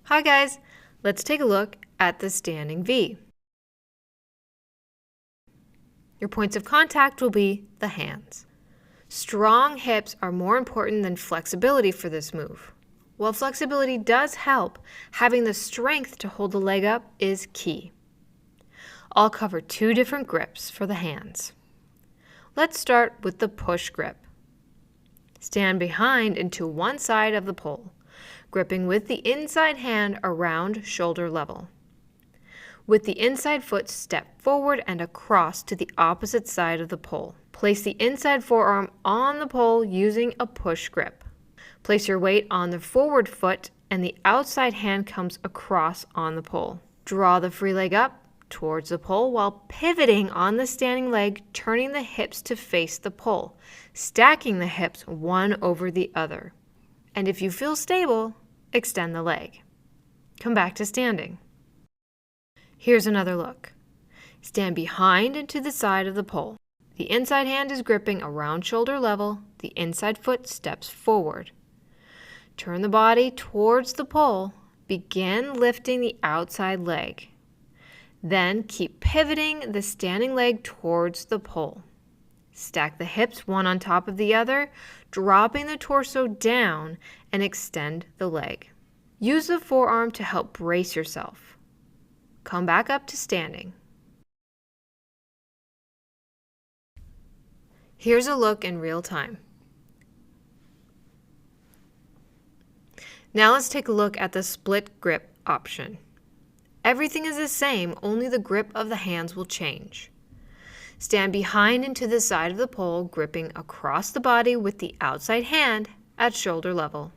Hi guys, let's take a look at the standing V. Your points of contact will be the hands. Strong hips are more important than flexibility for this move. While flexibility does help, having the strength to hold the leg up is key. I'll cover two different grips for the hands. Let's start with the push grip. Stand behind and to one side of the pole, gripping with the inside hand around shoulder level. With the inside foot, step forward and across to the opposite side of the pole. Place the inside forearm on the pole using a push grip. Place your weight on the forward foot and the outside hand comes across on the pole. Draw the free leg up towards the pole while pivoting on the standing leg, turning the hips to face the pole, stacking the hips one over the other. And if you feel stable, extend the leg. Come back to standing. Here's another look. Stand behind and to the side of the pole. The inside hand is gripping around shoulder level. The inside foot steps forward. Turn the body towards the pole. Begin lifting the outside leg. Then keep pivoting the standing leg towards the pole. Stack the hips one on top of the other, dropping the torso down and extend the leg. Use the forearm to help brace yourself. Come back up to standing. Here's a look in real time. Now let's take a look at the split grip option. Everything is the same, only the grip of the hands will change. Stand behind and to the side of the pole, gripping across the body with the outside hand at shoulder level.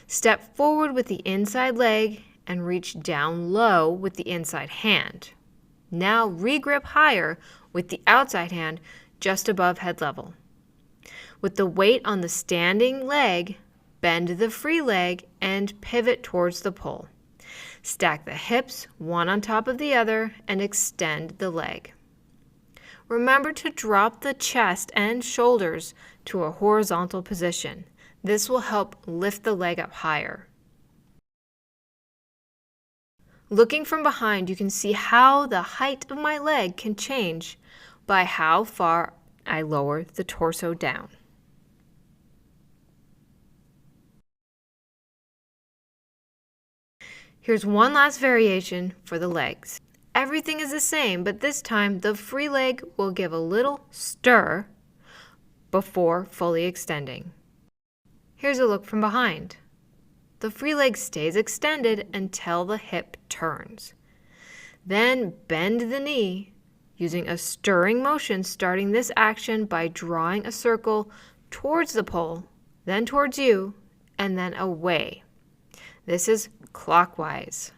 Step forward with the inside leg and reach down low with the inside hand. Now regrip higher with the outside hand just above head level. With the weight on the standing leg, bend the free leg and pivot towards the pole. Stack the hips one on top of the other and extend the leg. Remember to drop the chest and shoulders to a horizontal position. This will help lift the leg up higher. Looking from behind, you can see how the height of my leg can change by how far I lower the torso down. Here's one last variation for the legs. Everything is the same, but this time the free leg will give a little stir before fully extending. Here's a look from behind. The free leg stays extended until the hip turns. Then bend the knee using a stirring motion, starting this action by drawing a circle towards the pole, then towards you, and then away. This is clockwise.